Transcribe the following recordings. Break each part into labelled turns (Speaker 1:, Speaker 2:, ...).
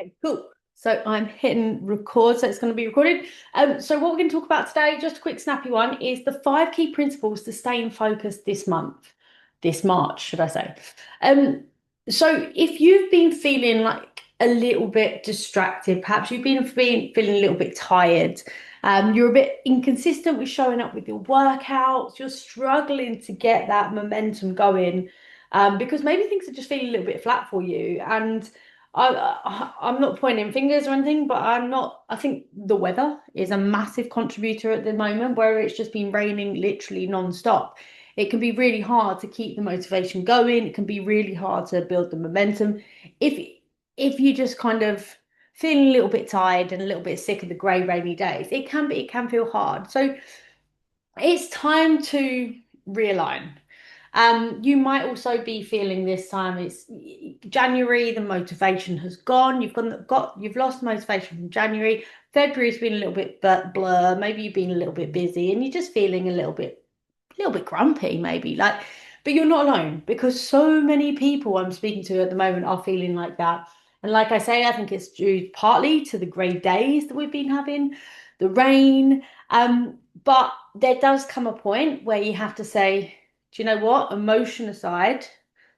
Speaker 1: Okay, cool. So I'm hitting record, so it's going to be recorded. So what we're going to talk about today, just a quick snappy one, is the 5 key principles to stay in focus this month, this March, should I say. Um, so if you've been feeling like a little bit distracted, perhaps you've been feeling a little bit tired, you're a bit inconsistent with showing up with your workouts, you're struggling to get that momentum going, because maybe things are just feeling a little bit flat for you. And I'm not pointing fingers or anything, but I'm not. I think the weather is a massive contributor at the moment, where it's just been raining literally non-stop. It can be really hard to keep the motivation going. It can be really hard to build the momentum. If if you just kind of feeling a little bit tired and a little bit sick of the grey, rainy days, it can feel hard. So it's time to realign. You might also be feeling this time it's January, the motivation has gone. You've lost motivation from January. February's been a little bit blur. Maybe you've been a little bit busy and you're just feeling a little bit grumpy, maybe. But you're not alone because so many people I'm speaking to at the moment are feeling like that. And like I say, I think it's due partly to the grey days that we've been having, the rain. But there does come a point where you have to say, do you know what? Emotion aside,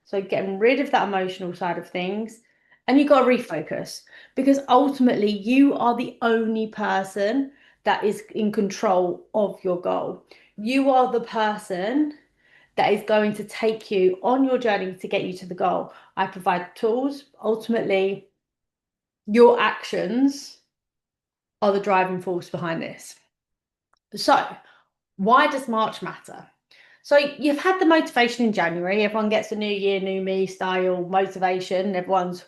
Speaker 1: so getting rid of that emotional side of things, and you got to refocus because ultimately you are the only person that is in control of your goal. You are the person that is going to take you on your journey to get you to the goal. I provide tools. Ultimately, your actions are the driving force behind this. So, why does March matter? So you've had the motivation in January. Everyone gets a new year, new me style motivation. Everyone's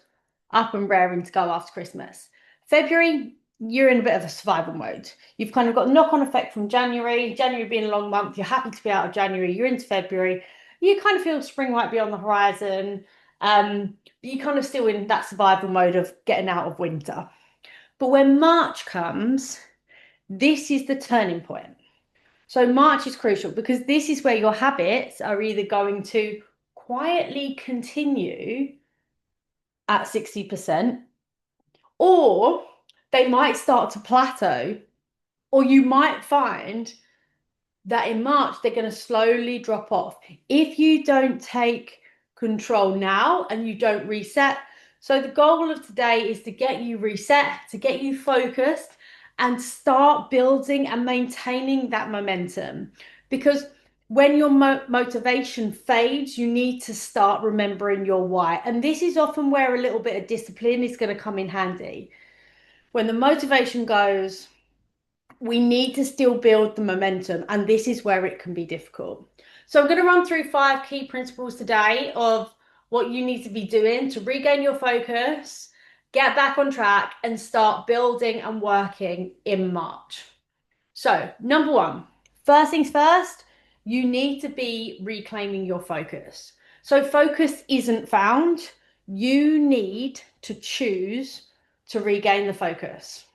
Speaker 1: up and raring to go after Christmas. February, you're in a bit of a survival mode. You've kind of got the knock-on effect from January. January being a long month, you're happy to be out of January. You're into February. You kind of feel spring might be on the horizon. But you're kind of still in that survival mode of getting out of winter. But when March comes, this is the turning point. So March is crucial because this is where your habits are either going to quietly continue at 60%, or they might start to plateau, or you might find that in March they're going to slowly drop off if you don't take control now and you don't reset. So the goal of today is to get you reset, to get you focused and start building and maintaining that momentum. Because when your motivation fades, you need to start remembering your why. And this is often where a little bit of discipline is going to come in handy. When the motivation goes, we need to still build the momentum, and this is where it can be difficult. So I'm going to run through 5 key principles today of what you need to be doing to regain your focus, get back on track, and start building and working in March. So, number one, first things first, you need to be reclaiming your focus. So, focus isn't found. You need to choose to regain the focus.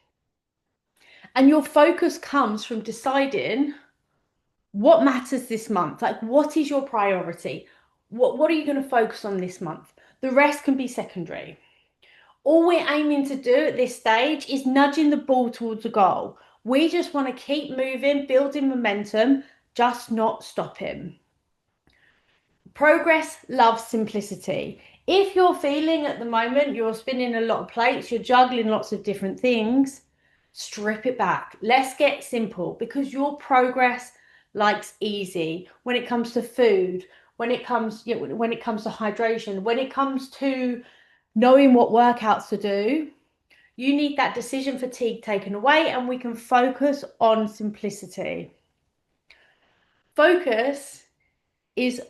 Speaker 1: And your focus comes from deciding what matters this month. Like, what is your priority? What are you going to focus on this month? The rest can be secondary. All we're aiming to do at this stage is nudging the ball towards a goal. We just want to keep moving, building momentum, just not stopping. Progress loves simplicity. If you're feeling at the moment you're spinning a lot of plates, you're juggling lots of different things, strip it back. Let's get simple because your progress likes easy when it comes to food, when it comes to hydration, when it comes to knowing what workouts to do. You need that decision fatigue taken away and we can focus on simplicity. Focus is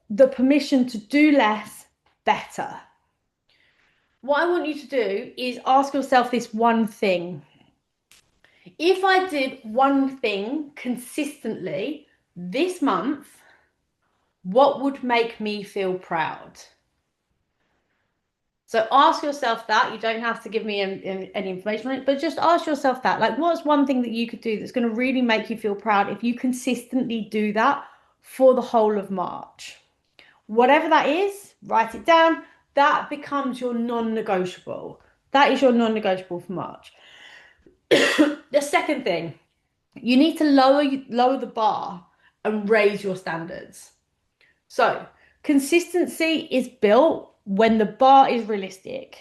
Speaker 1: the permission to do less better. What I want you to do is ask yourself this one thing. If I did one thing consistently this month, what would make me feel proud? So ask yourself that. You don't have to give me any information on it, but just ask yourself that. Like, what's one thing that you could do that's going to really make you feel proud if you consistently do that for the whole of March? Whatever that is, write it down. That becomes your non-negotiable. That is your non-negotiable for March. The second thing, you need to lower the bar and raise your standards. So, consistency is built when the bar is realistic.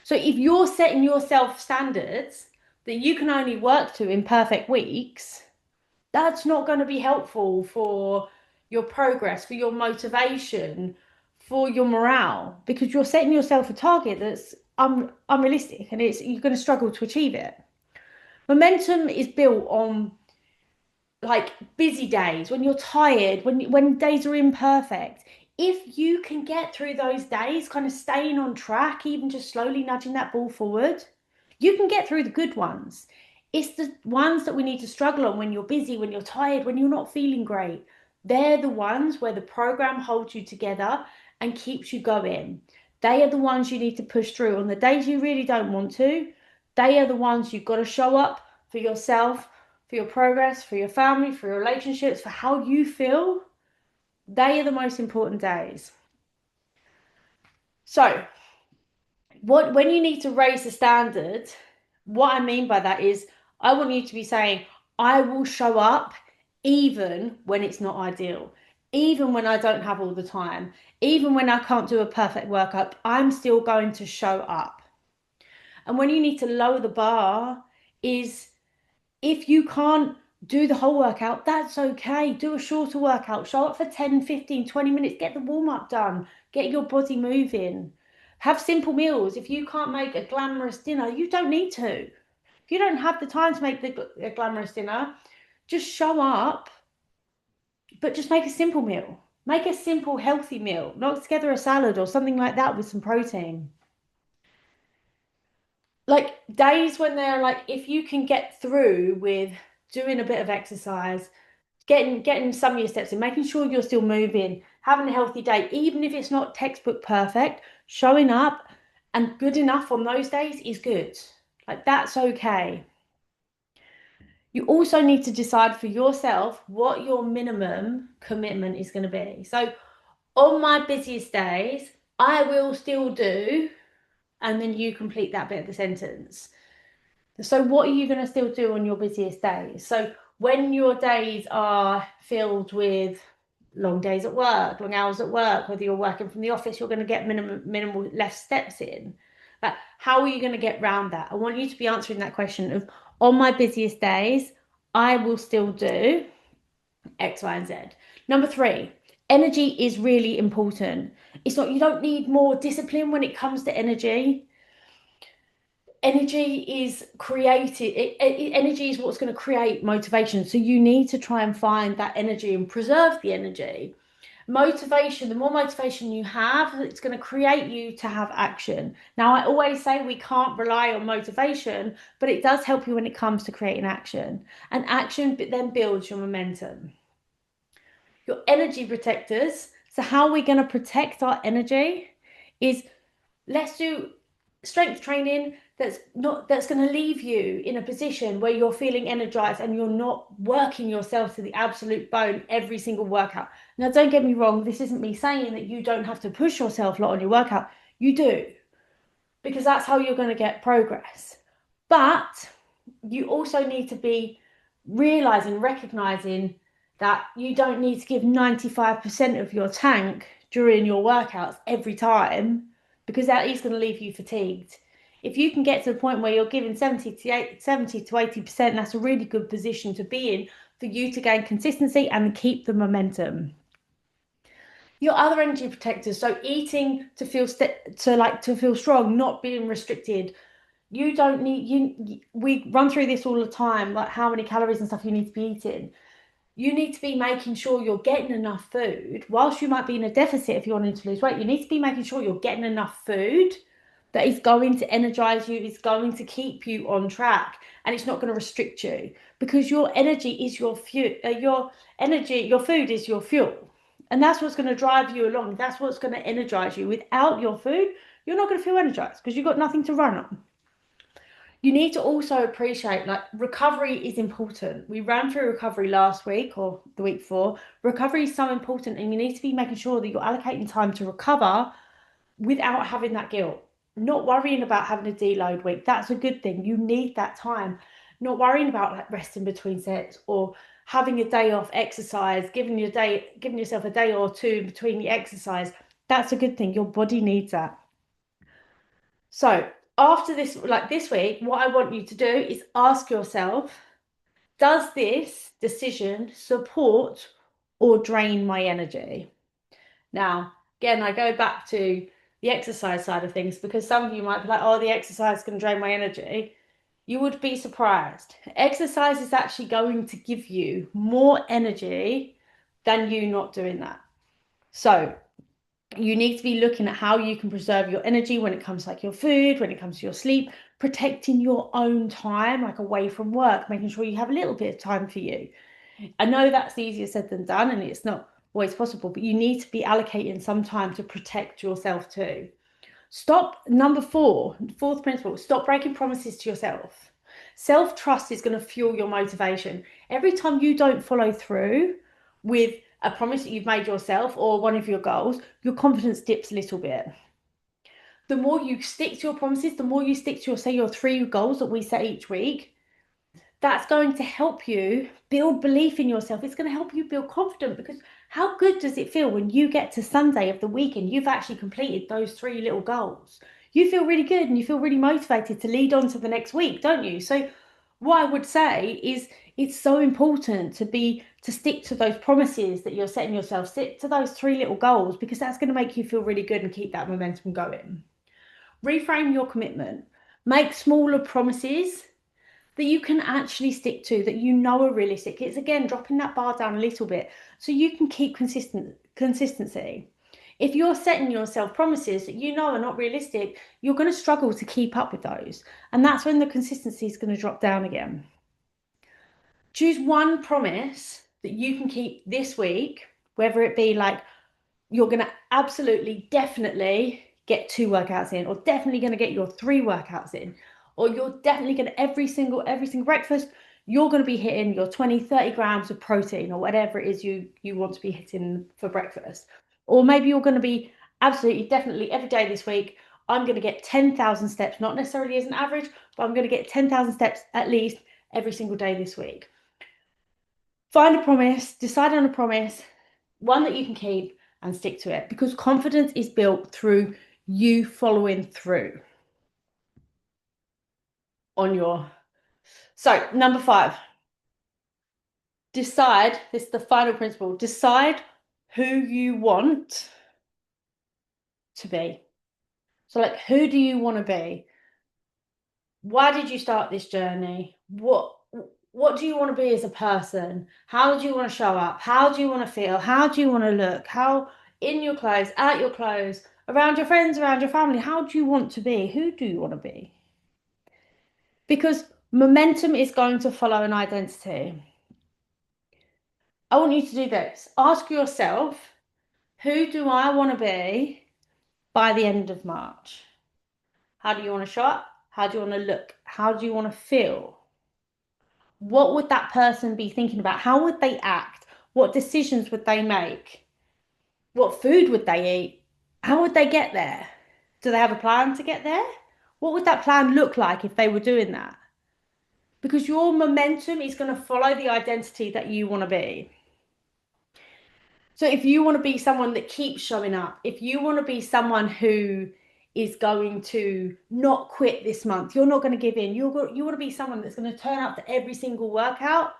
Speaker 1: So, if you're setting yourself standards that you can only work to in perfect weeks, that's not going to be helpful for your progress, for your motivation, for your morale, because you're setting yourself a target that's unrealistic and you're going to struggle to achieve it. Momentum is built on like busy days, when you're tired, when days are imperfect. If you can get through those days, kind of staying on track, even just slowly nudging that ball forward, you can get through the good ones. It's the ones that we need to struggle on when you're busy, when you're tired, when you're not feeling great. They're the ones where the program holds you together and keeps you going. They are the ones you need to push through on the days you really don't want to. They are the ones you've got to show up for yourself, for your progress, for your family, for your relationships, for how you feel. They are the most important days. So, when you need to raise the standard, what I mean by that is I want you to be saying, I will show up even when it's not ideal, even when I don't have all the time, even when I can't do a perfect workout, I'm still going to show up. And when you need to lower the bar is if you can't do the whole workout, that's okay. Do a shorter workout. Show up for 10, 15, 20 minutes. Get the warm up done. Get your body moving. Have simple meals. If you can't make a glamorous dinner, you don't need to. If you don't have the time to make a glamorous dinner, just show up, but just make a simple meal. Make a simple, healthy meal. Knock together a salad or something like that with some protein. Like days when they're like, if you can get through with doing a bit of exercise, getting some of your steps in, making sure you're still moving, having a healthy day, even if it's not textbook perfect, showing up and good enough on those days is good. Like that's okay. You also need to decide for yourself what your minimum commitment is going to be. So on my busiest days, I will still do, and then you complete that bit of the sentence. So, what are you going to still do on your busiest days? So, when your days are filled with long days at work, long hours at work, whether you're working from the office, you're going to get minimal less steps in. But how are you going to get around that? I want you to be answering that question of on my busiest days, I will still do X, Y, and Z. Number three, energy is really important. It's not, you don't need more discipline when it comes to energy. Energy is created, energy is what's going to create motivation. So you need to try and find that energy and preserve the energy. Motivation, the more motivation you have, it's going to create you to have action. Now, I always say we can't rely on motivation, but it does help you when it comes to creating action. And action then builds your momentum. Your energy protectors. So, how we're going to protect our energy is let's do strength training that's going to leave you in a position where you're feeling energized and you're not working yourself to the absolute bone every single workout. Now, don't get me wrong, this isn't me saying that you don't have to push yourself a lot on your workout. You do, because that's how you're going to get progress. But you also need to be realizing, recognizing that you don't need to give 95% of your tank during your workouts every time, because that is going to leave you fatigued. If you can get to the point where you're giving 70 to 80%, that's a really good position to be in for you to gain consistency and keep the momentum. Your other energy protectors, so eating to feel strong, not being restricted. You don't need we run through this all the time, like how many calories and stuff you need to be eating. You need to be making sure you're getting enough food. Whilst you might be in a deficit if you're wanting to lose weight, you need to be making sure you're getting enough food that is going to energize you, is going to keep you on track, and it's not going to restrict you, because your energy is your fuel. Your food is your fuel, and that's what's going to drive you along. That's what's going to energize you. Without your food, you're not going to feel energized because you've got nothing to run on. You need to also appreciate like recovery is important. We ran through recovery last week or the week before. Recovery is so important, and you need to be making sure that you're allocating time to recover without having that guilt. not worrying about having a deload week. That's a good thing. You need that time. Not worrying about like resting between sets or having a day off exercise, giving yourself a day or two between the exercise. That's a good thing. Your body needs that. So after this, like this week, what I want you to do is ask yourself, does this decision support or drain my energy? Now, again, I go back to the exercise side of things because some of you might be like, oh, the exercise is going to drain my energy. You would be surprised. Exercise is actually going to give you more energy than you not doing that. So you need to be looking at how you can preserve your energy when it comes to like your food, when it comes to your sleep, protecting your own time, like away from work, making sure you have a little bit of time for you. I know that's easier said than done, and it's not always possible, but you need to be allocating some time to protect yourself too. Stop, number fourth principle, stop breaking promises to yourself. Self-trust is going to fuel your motivation. Every time you don't follow through with a promise that you've made yourself or one of your goals, your confidence dips a little bit. The more you stick to your promises, the more you stick to your, say, your 3 goals that we set each week, that's going to help you build belief in yourself. It's going to help you build confidence because how good does it feel when you get to Sunday of the week and you've actually completed those 3 little goals? You feel really good and you feel really motivated to lead on to the next week, don't you? So what I would say is it's so important to stick to those promises that you're setting yourself, stick to those 3 little goals because that's going to make you feel really good and keep that momentum going. Reframe your commitment. Make smaller promises that you can actually stick to, that you know are realistic. It's again dropping that bar down a little bit so you can keep consistency. If you're setting yourself promises that you know are not realistic, you're going to struggle to keep up with those. And that's when the consistency is going to drop down again. Choose one promise that you can keep this week, whether it be like you're going to absolutely, definitely get 2 workouts in, or definitely going to get your 3 workouts in, or you're definitely going to every single breakfast, you're going to be hitting your 20, 30 grams of protein or whatever it is you want to be hitting for breakfast. Or maybe you're going to be absolutely, definitely every day this week, I'm going to get 10,000 steps, not necessarily as an average, but I'm going to get 10,000 steps at least every single day this week. Find a promise, decide on a promise, one that you can keep and stick to it because confidence is built through you following through on your. So, number 5, decide this is the final principle, decide who you want to be. So, like, who do you want to be? Why did you start this journey? What do you want to be as a person? How do you want to show up? How do you want to feel? How do you want to look? How in your clothes, out your clothes, around your friends, around your family, how do you want to be? Who do you want to be? Because momentum is going to follow an identity. I want you to do this. Ask yourself, who do I want to be by the end of March? How do you want to show up? How do you want to look? How do you want to feel? What would that person be thinking about? How would they act? What decisions would they make? What food would they eat? How would they get there? Do they have a plan to get there? What would that plan look like if they were doing that? Because your momentum is going to follow the identity that you want to be. So if you want to be someone that keeps showing up, if you want to be someone who is going to not quit this month, you're not going to give in, you want to be someone that's going to turn up to every single workout,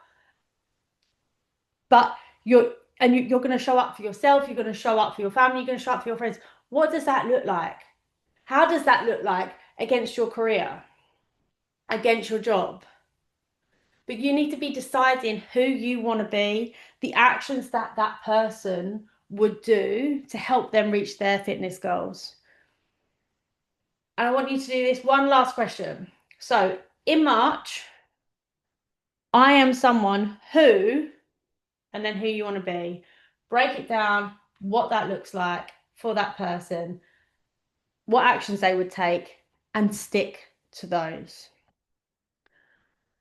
Speaker 1: but you're going to show up for yourself, you're going to show up for your family, you're going to show up for your friends. What does that look like? How does that look like against your career, against your job? But you need to be deciding who you want to be, the actions that that person would do to help them reach their fitness goals. And I want you to do this one last question. So in March, I am someone who, and then who you want to be. Break it down, what that looks like for that person, what actions they would take, and stick to those.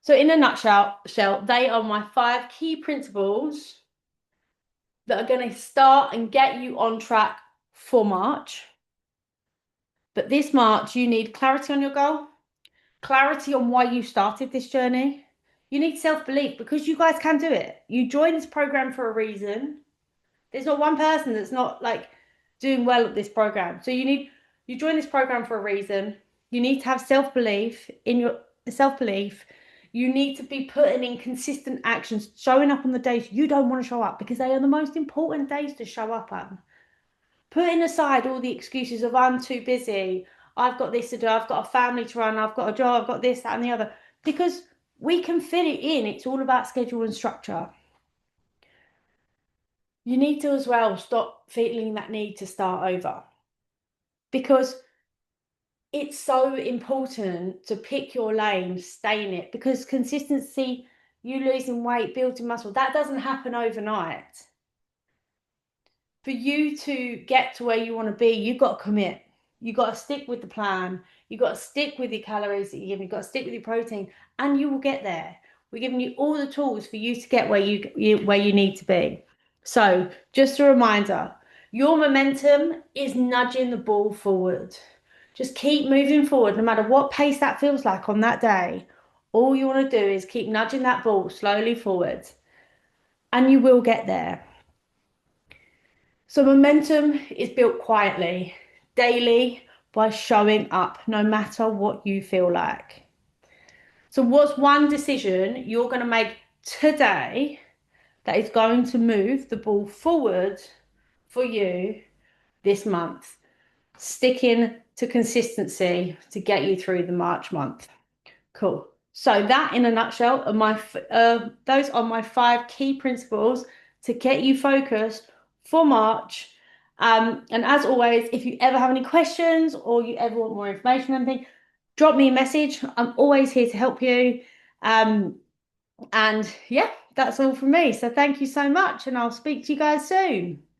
Speaker 1: So in a nutshell, they are my 5 key principles that are going to start and get you on track for March. But this March, you need clarity on your goal, clarity on why you started this journey. You need self-belief because you guys can do it. You joined this program for a reason. There's not one person that's not like doing well at this program. So you join this program for a reason. You need to have self-belief in your self-belief. You need to be putting in consistent actions, showing up on the days you don't want to show up because they are the most important days to show up on. Putting aside all the excuses of I'm too busy, I've got this to do, I've got a family to run, I've got a job, I've got this, that, and the other. Because we can fit it in. It's all about schedule and structure. You need to as well stop feeling that need to start over because it's so important to pick your lane, stay in it because consistency, you losing weight, building muscle, that doesn't happen overnight. For you to get to where you want to be, you've got to commit. You've got to stick with the plan. You've got to stick with your calories that you give. You've got to stick with your protein, and you will get there. We're giving you all the tools for you to get where you need to be. So, just a reminder, your momentum is nudging the ball forward. Just keep moving forward, no matter what pace that feels like on that day. All you want to do is keep nudging that ball slowly forward, and you will get there. So momentum is built quietly, daily, by showing up, no matter what you feel like. So what's one decision you're going to make today that is going to move the ball forward for you this month? Sticking to consistency to get you through the March month. Cool. So that in a nutshell are those are my 5 key principles to get you focused for March. And as always, if you ever have any questions or you ever want more information or anything, drop me a message. I'm always here to help you. Um, and yeah, that's all from me. So thank you so much, and I'll speak to you guys soon.